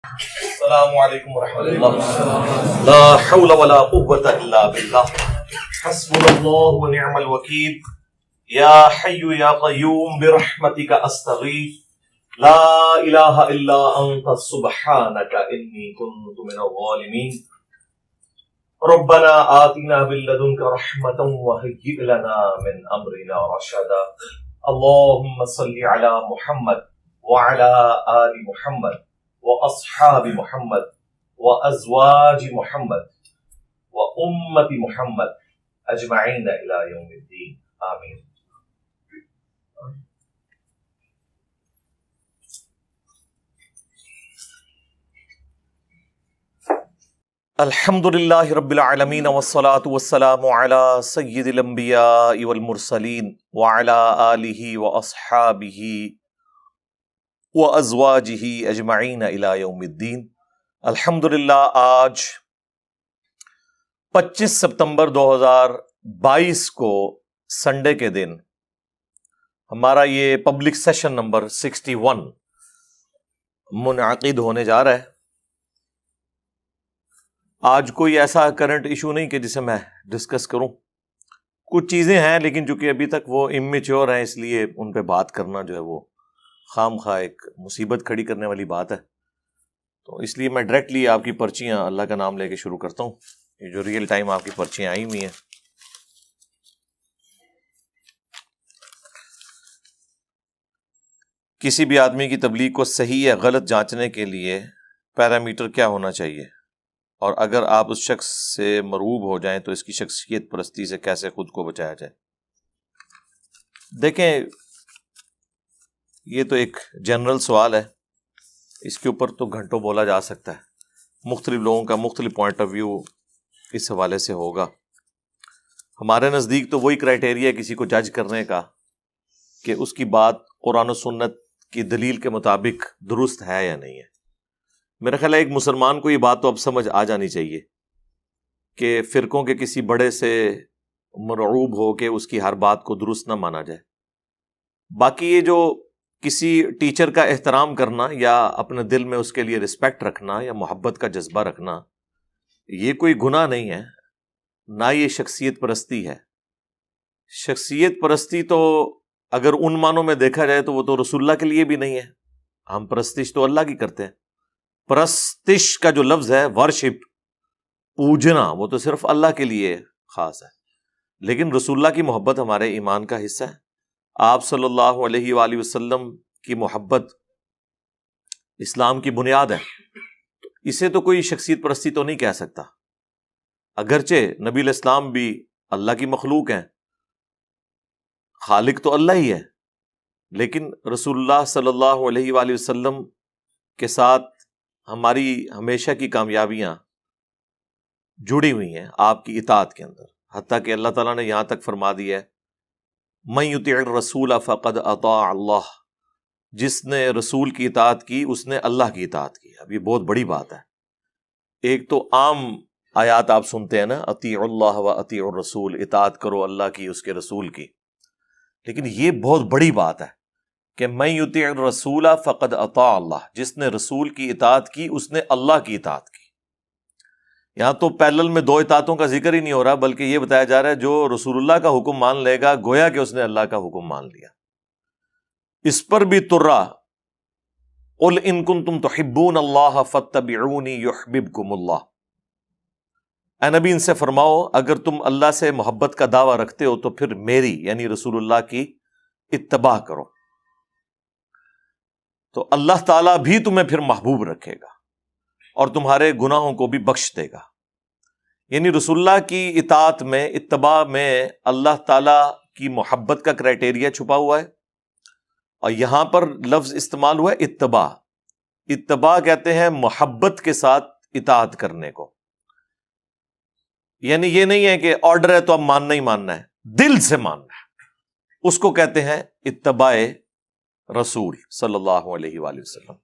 السلام علیکم ورحمۃ اللہ لا حول ولا قوة الا باللہ حسبنا اللہ ونعم الوکیل یا حی یا قیوم برحمتک استغیث لا الہ الا انت سبحانک انی کنت من الظالمین ربنا آتنا من لدنک رحمة وهیئ لنا من امرنا رشدا اللهم صل علی محمد وعلى آل محمد واصحاب محمد وازواج محمد وامة محمد اجمعین الى یوم الدین آمین. الحمد للہ رب العالمین والصلاة والسلام علی سید الانبیاء والمرسلین وعلی آلہ واصحابہ وازواجہ اجمعین الی یوم الدین. الحمدللہ آج 25 ستمبر 2022 کو سنڈے کے دن ہمارا یہ پبلک سیشن نمبر 61 منعقد ہونے جا رہا ہے. آج کوئی ایسا کرنٹ ایشو نہیں کہ جسے میں ڈسکس کروں. کچھ چیزیں ہیں لیکن چونکہ ابھی تک وہ امیچور ہیں اس لیے ان پہ بات کرنا جو ہے وہ خام خواہ ایک مصیبت کھڑی کرنے والی بات ہے. تو اس لیے میں ڈائریکٹلی آپ کی پرچیاں اللہ کا نام لے کے شروع کرتا ہوں. یہ جو ریئل ٹائم آپ کی پرچیاں آئی ہوئی ہیں. کسی بھی آدمی کی تبلیغ کو صحیح یا غلط جانچنے کے لیے پیرامیٹر کیا ہونا چاہیے، اور اگر آپ اس شخص سے مرعوب ہو جائیں تو اس کی شخصیت پرستی سے کیسے خود کو بچایا جائے؟ دیکھیں، یہ تو ایک جنرل سوال ہے، اس کے اوپر تو گھنٹوں بولا جا سکتا ہے. مختلف لوگوں کا مختلف پوائنٹ آف ویو اس حوالے سے ہوگا. ہمارے نزدیک تو وہی کرائٹیریا ہے کسی کو جج کرنے کا کہ اس کی بات قرآن و سنت کی دلیل کے مطابق درست ہے یا نہیں ہے. میرا خیال ہے ایک مسلمان کو یہ بات تو اب سمجھ آ جانی چاہیے کہ فرقوں کے کسی بڑے سے مرعوب ہو کے اس کی ہر بات کو درست نہ مانا جائے. باقی یہ جو کسی ٹیچر کا احترام کرنا یا اپنے دل میں اس کے لیے رسپیکٹ رکھنا یا محبت کا جذبہ رکھنا، یہ کوئی گناہ نہیں ہے، نہ یہ شخصیت پرستی ہے. شخصیت پرستی تو اگر ان معنوں میں دیکھا جائے تو وہ تو رسول اللہ کے لیے بھی نہیں ہے. ہم پرستش تو اللہ کی کرتے ہیں. پرستش کا جو لفظ ہے ورشپ، پوجنا، وہ تو صرف اللہ کے لیے خاص ہے. لیکن رسول اللہ کی محبت ہمارے ایمان کا حصہ ہے. آپ صلی اللہ علیہ وآلہ وسلم کی محبت اسلام کی بنیاد ہے. اسے تو کوئی شخصیت پرستی تو نہیں کہہ سکتا. اگرچہ نبی الاسلام بھی اللہ کی مخلوق ہیں، خالق تو اللہ ہی ہے، لیکن رسول اللہ صلی اللہ علیہ وآلہ وسلم کے ساتھ ہماری ہمیشہ کی کامیابیاں جڑی ہوئی ہیں آپ کی اطاعت کے اندر. حتیٰ کہ اللہ تعالیٰ نے یہاں تک فرما دیا ہے من یطع الرسول فقد اطاع اللہ، جس نے رسول کی اطاعت کی اس نے اللہ کی اطاعت کی. اب یہ بہت بڑی بات ہے. ایک تو عام آیات آپ سنتے ہیں نا، اطیعوا اللہ و اطیعوا الرسول، اطاعت کرو اللہ کی اس کے رسول کی. لیکن یہ بہت بڑی بات ہے کہ من یطع الرسول فقد اطاع اللہ، جس نے رسول کی اطاعت کی اس نے اللہ کی اطاعت کی. یہاں تو پیرلل میں دو اطاعتوں کا ذکر ہی نہیں ہو رہا، بلکہ یہ بتایا جا رہا ہے جو رسول اللہ کا حکم مان لے گا گویا کہ اس نے اللہ کا حکم مان لیا. اس پر بھی ترا قل ان کنتم تحبون اللہ فاتبعونی یحببکم اللہ. اے نبی ان سے فرماؤ اگر تم اللہ سے محبت کا دعویٰ رکھتے ہو تو پھر میری یعنی رسول اللہ کی اتباع کرو، تو اللہ تعالیٰ بھی تمہیں پھر محبوب رکھے گا اور تمہارے گناہوں کو بھی بخش دے گا. یعنی رسول اللہ کی اطاعت میں، اتباع میں اللہ تعالیٰ کی محبت کا کرائٹیریا چھپا ہوا ہے. اور یہاں پر لفظ استعمال ہوا ہے اتباع. اتباع کہتے ہیں محبت کے ساتھ اطاعت کرنے کو. یعنی یہ نہیں ہے کہ آرڈر ہے تو اب ماننا ہی ماننا ہے، دل سے ماننا ہے، اس کو کہتے ہیں اتباع رسول صلی اللہ علیہ وآلہ وسلم.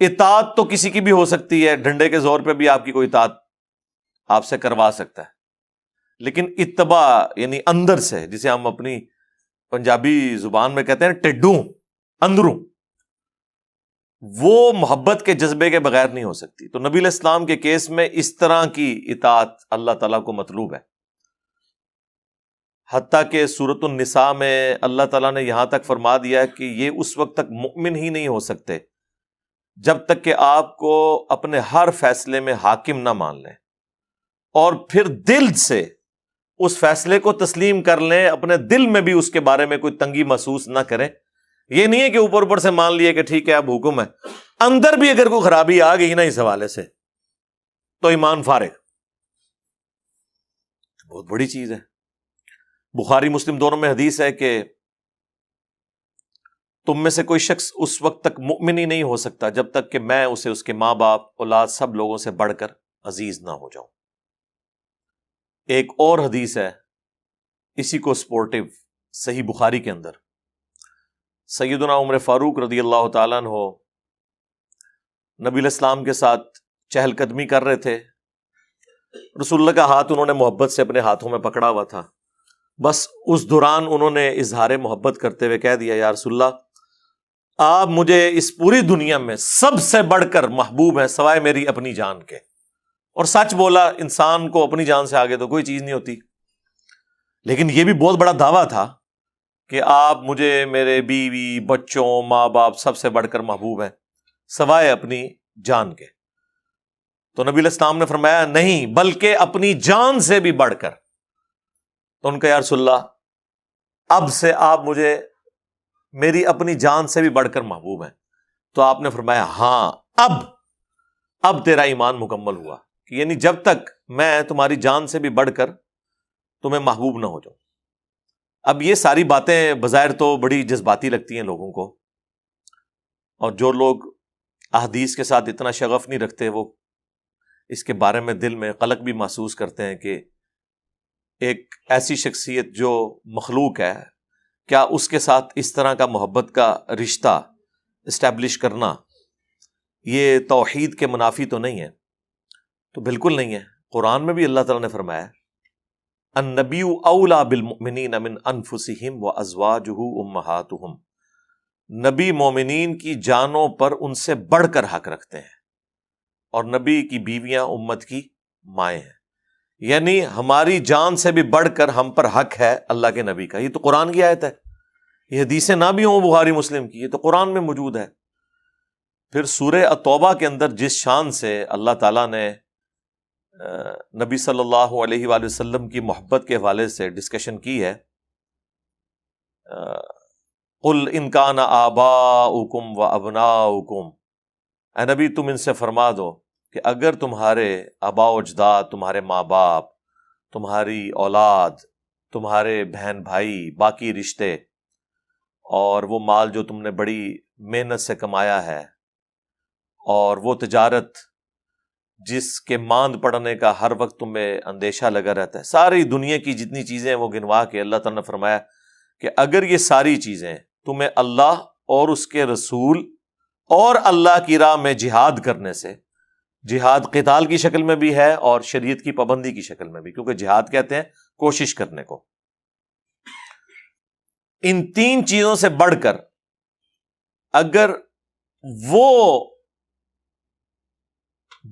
اطاعت تو کسی کی بھی ہو سکتی ہے، ڈنڈے کے زور پہ بھی آپ کی کوئی اطاعت آپ سے کروا سکتا ہے، لیکن اتباع یعنی اندر سے، جسے ہم اپنی پنجابی زبان میں کہتے ہیں ٹڈوں، اندروں وہ محبت کے جذبے کے بغیر نہیں ہو سکتی. تو نبی علیہ السلام کے کیس میں اس طرح کی اطاعت اللہ تعالیٰ کو مطلوب ہے. حتیٰ کہ سورۃ النساء میں اللہ تعالیٰ نے یہاں تک فرما دیا کہ یہ اس وقت تک مؤمن ہی نہیں ہو سکتے جب تک کہ آپ کو اپنے ہر فیصلے میں حاکم نہ مان لیں اور پھر دل سے اس فیصلے کو تسلیم کر لیں، اپنے دل میں بھی اس کے بارے میں کوئی تنگی محسوس نہ کریں. یہ نہیں ہے کہ اوپر اوپر سے مان لیے کہ ٹھیک ہے اب حکم ہے، اندر بھی اگر کوئی خرابی آ گئی نا اس حوالے سے تو ایمان فارغ. بہت بڑی چیز ہے. بخاری مسلم دونوں میں حدیث ہے کہ تم میں سے کوئی شخص اس وقت تک مؤمن ہی نہیں ہو سکتا جب تک کہ میں اسے اس کے ماں باپ اولاد سب لوگوں سے بڑھ کر عزیز نہ ہو جاؤں. ایک اور حدیث ہے اسی کو سپورٹیو صحیح بخاری کے اندر، سیدنا عمر فاروق رضی اللہ تعالیٰ عنہ نبی علیہ السلام کے ساتھ چہل قدمی کر رہے تھے. رسول اللہ کا ہاتھ انہوں نے محبت سے اپنے ہاتھوں میں پکڑا ہوا تھا. بس اس دوران انہوں نے اظہار محبت کرتے ہوئے کہہ دیا، یا رسول اللہ آپ مجھے اس پوری دنیا میں سب سے بڑھ کر محبوب ہیں سوائے میری اپنی جان کے. اور سچ بولا، انسان کو اپنی جان سے آگے تو کوئی چیز نہیں ہوتی. لیکن یہ بھی بہت بڑا دعویٰ تھا کہ آپ مجھے میرے بیوی بچوں ماں باپ سب سے بڑھ کر محبوب ہیں سوائے اپنی جان کے. تو نبی علیہ السلام نے فرمایا نہیں، بلکہ اپنی جان سے بھی بڑھ کر. تو ان کا یا رسول اللہ اب سے آپ مجھے میری اپنی جان سے بھی بڑھ کر محبوب ہیں. تو آپ نے فرمایا ہاں اب تیرا ایمان مکمل ہوا، کہ یعنی جب تک میں تمہاری جان سے بھی بڑھ کر تمہیں محبوب نہ ہو جاؤں. اب یہ ساری باتیں بظاہر تو بڑی جذباتی لگتی ہیں لوگوں کو، اور جو لوگ احادیث کے ساتھ اتنا شغف نہیں رکھتے وہ اس کے بارے میں دل میں قلق بھی محسوس کرتے ہیں کہ ایک ایسی شخصیت جو مخلوق ہے، کیا اس کے ساتھ اس طرح کا محبت کا رشتہ اسٹیبلش کرنا یہ توحید کے منافی تو نہیں ہے؟ تو بالکل نہیں ہے. قرآن میں بھی اللہ تعالیٰ نے فرمایا النبی اولا بالمؤمنین من انفسہم وازواجہ امہاتہم، نبی مومنین کی جانوں پر ان سے بڑھ کر حق رکھتے ہیں، اور نبی کی بیویاں امت کی مائیں ہیں. یعنی ہماری جان سے بھی بڑھ کر ہم پر حق ہے اللہ کے نبی کا. یہ تو قرآن کی آیت ہے، یہ حدیثیں نہ بھی ہوں بخاری مسلم کی، یہ تو قرآن میں موجود ہے. پھر سورہ التوبہ کے اندر جس شان سے اللہ تعالیٰ نے نبی صلی اللہ علیہ وآلہ وسلم کی محبت کے حوالے سے ڈسکشن کی ہے، قل ان کان آباؤکم و ابناؤکم، اے نبی تم ان سے فرما دو کہ اگر تمہارے آباء و اجداد، تمہارے ماں باپ، تمہاری اولاد، تمہارے بہن بھائی، باقی رشتے، اور وہ مال جو تم نے بڑی محنت سے کمایا ہے، اور وہ تجارت جس کے ماند پڑنے کا ہر وقت تمہیں اندیشہ لگا رہتا ہے، ساری دنیا کی جتنی چیزیں وہ گنوا کے اللہ تعالیٰ نے فرمایا کہ اگر یہ ساری چیزیں تمہیں اللہ اور اس کے رسول اور اللہ کی راہ میں جہاد کرنے سے، جہاد قتال کی شکل میں بھی ہے اور شریعت کی پابندی کی شکل میں بھی، کیونکہ جہاد کہتے ہیں کوشش کرنے کو، ان تین چیزوں سے بڑھ کر اگر وہ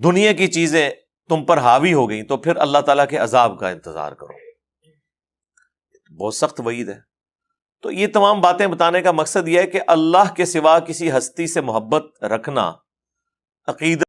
دنیا کی چیزیں تم پر حاوی ہو گئیں تو پھر اللہ تعالیٰ کے عذاب کا انتظار کرو. بہت سخت وعید ہے. تو یہ تمام باتیں بتانے کا مقصد یہ ہے کہ اللہ کے سوا کسی ہستی سے محبت رکھنا عقیدہ